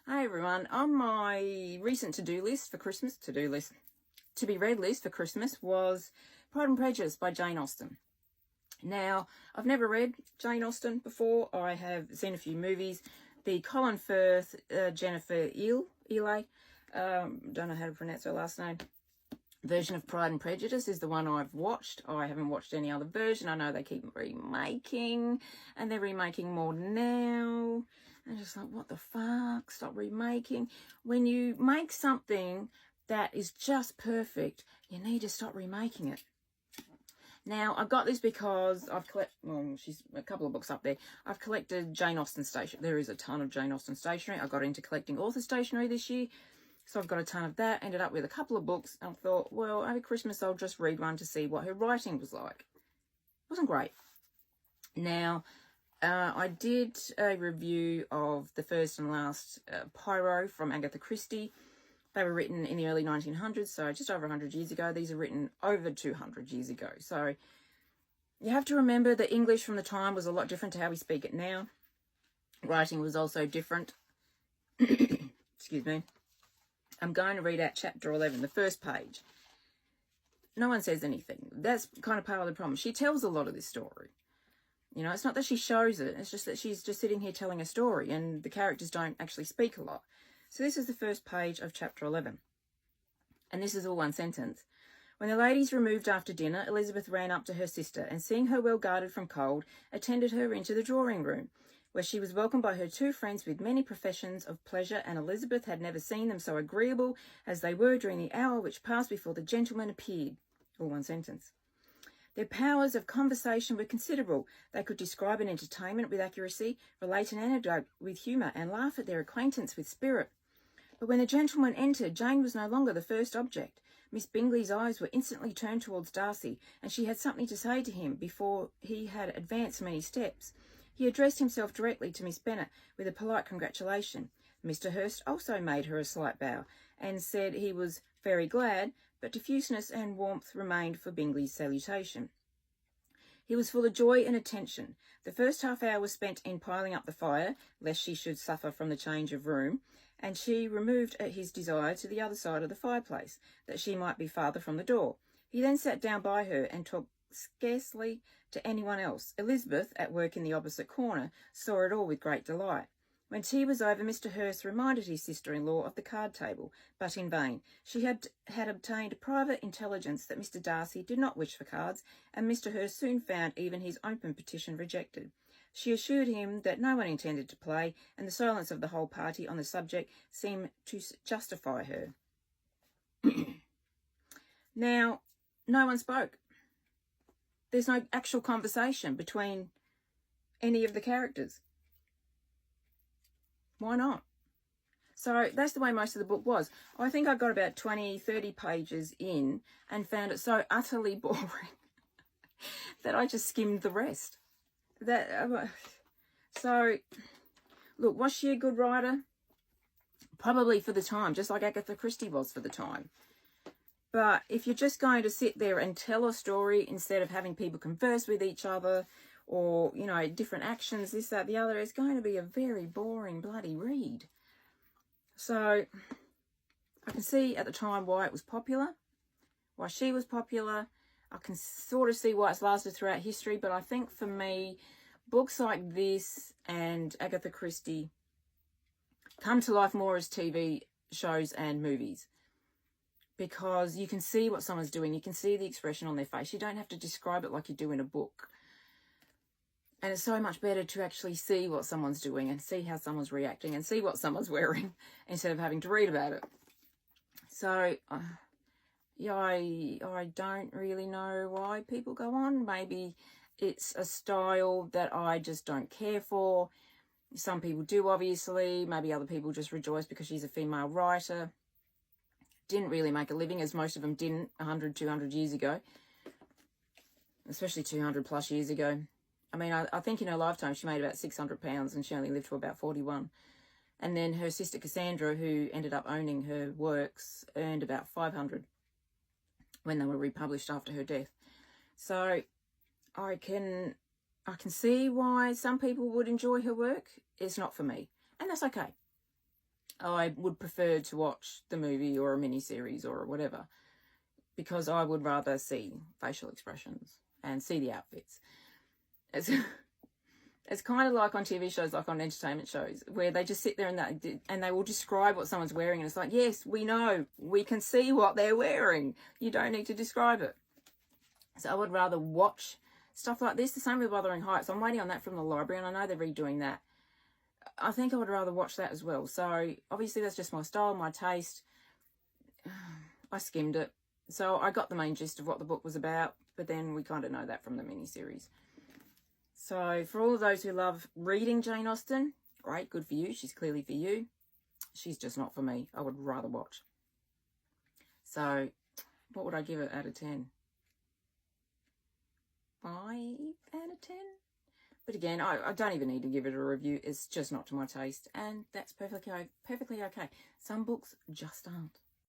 Hey everyone, on my recent to be read list for Christmas was Pride and Prejudice by Jane Austen. Now, I've never read Jane Austen before. I have seen a few movies. The Colin Firth, Jennifer Ely, don't know how to pronounce her last name, version of Pride and Prejudice is the one I've watched. I haven't watched any other version. I know they keep remaking, and they're remaking more now. I'm just like, what the fuck? Stop remaking. When you make something that is just perfect, you need to stop remaking it. Now, I've got this because I've collected, she's a couple of books up there. I've collected Jane Austen stationery. There is a ton of Jane Austen stationery. I got into collecting author stationery this year. So I've got a ton of that. Ended up with a couple of books. And I thought, well, over Christmas, I'll just read one to see what her writing was like. It wasn't great. Now, I did a review of the first and last Pyro from Agatha Christie. They were written in the early 1900s, so just over 100 years ago. These are written over 200 years ago. So you have to remember that English from the time was a lot different to how we speak it now. Writing was also different. Excuse me. I'm going to read out chapter 11, the first page. No one says anything. That's kind of part of the problem. She tells a lot of this story. You know, it's not that she shows it. It's just that she's just sitting here telling a story and the characters don't actually speak a lot. So this is the first page of chapter 11. And this is all one sentence. When the ladies removed after dinner, Elizabeth ran up to her sister and, seeing her well guarded from cold, attended her into the drawing room, where she was welcomed by her two friends with many professions of pleasure, and Elizabeth had never seen them so agreeable as they were during the hour which passed before the gentlemen appeared. All one sentence. Their powers of conversation were considerable. They could describe an entertainment with accuracy, relate an anecdote with humour, and laugh at their acquaintance with spirit. But when the gentleman entered, Jane was no longer the first object. Miss Bingley's eyes were instantly turned towards Darcy, and she had something to say to him before he had advanced many steps. He addressed himself directly to Miss Bennet with a polite congratulation. Mr. Hurst also made her a slight bow, and said he was very glad, but diffuseness and warmth remained for Bingley's salutation. He was full of joy and attention. The first half hour was spent in piling up the fire, lest she should suffer from the change of room, and she removed at his desire to the other side of the fireplace, that she might be farther from the door. He then sat down by her and talked scarcely to anyone else. Elizabeth, at work in the opposite corner, saw it all with great delight. When tea was over, Mr. Hurst reminded his sister-in-law of the card table, but in vain. She had obtained private intelligence that Mr. Darcy did not wish for cards, and Mr. Hurst soon found even his open petition rejected. She assured him that no one intended to play, and the silence of the whole party on the subject seemed to justify her. Now, no one spoke. There's no actual conversation between any of the characters. Why not? So that's the way most of the book was. I think I got about 20, 30 pages in and found it so utterly boring that I just skimmed the rest. So, look, was she a good writer? Probably for the time, just like Agatha Christie was for the time. But if you're just going to sit there and tell a story instead of having people converse with each other, or, you know, different actions, this, that, the other, it's going to be a very boring bloody read. So I can see at the time why it was popular, why she was popular. I can sort of see why it's lasted throughout history, but I think for me, books like this and Agatha Christie come to life more as TV shows and movies, because you can see what someone's doing. You can see the expression on their face. You don't have to describe it like you do in a book. And it's so much better to actually see what someone's doing and see how someone's reacting and see what someone's wearing instead of having to read about it. So, yeah, I don't really know why people go on. Maybe it's a style that I just don't care for. Some people do, obviously. Maybe other people just rejoice because she's a female writer. Didn't really make a living, as most of them didn't 100, 200 years ago. Especially 200 plus years ago. I mean, I think in her lifetime she made about £600 and she only lived to about 41. And then her sister Cassandra, who ended up owning her works, earned about 500 when they were republished after her death. So I can see why some people would enjoy her work. It's not for me. And that's okay. I would prefer to watch the movie or a miniseries or whatever, because I would rather see facial expressions and see the outfits. It's kind of like on TV shows, like on entertainment shows, where they just sit there and they will describe what someone's wearing. And it's like, yes, we know. We can see what they're wearing. You don't need to describe it. So I would rather watch stuff like this. The same with Wuthering Heights. I'm waiting on that from the library, and I know they're redoing that. I think I would rather watch that as well. So obviously that's just my style, my taste. I skimmed it. So I got the main gist of what the book was about, but then we kind of know that from the miniseries. So for all of those who love reading Jane Austen, great, good for you. She's clearly for you. She's just not for me. I would rather watch. So what would I give it out of 10? 5 out of 10? But again, I don't even need to give it a review. It's just not to my taste. And that's perfectly okay. Some books just aren't.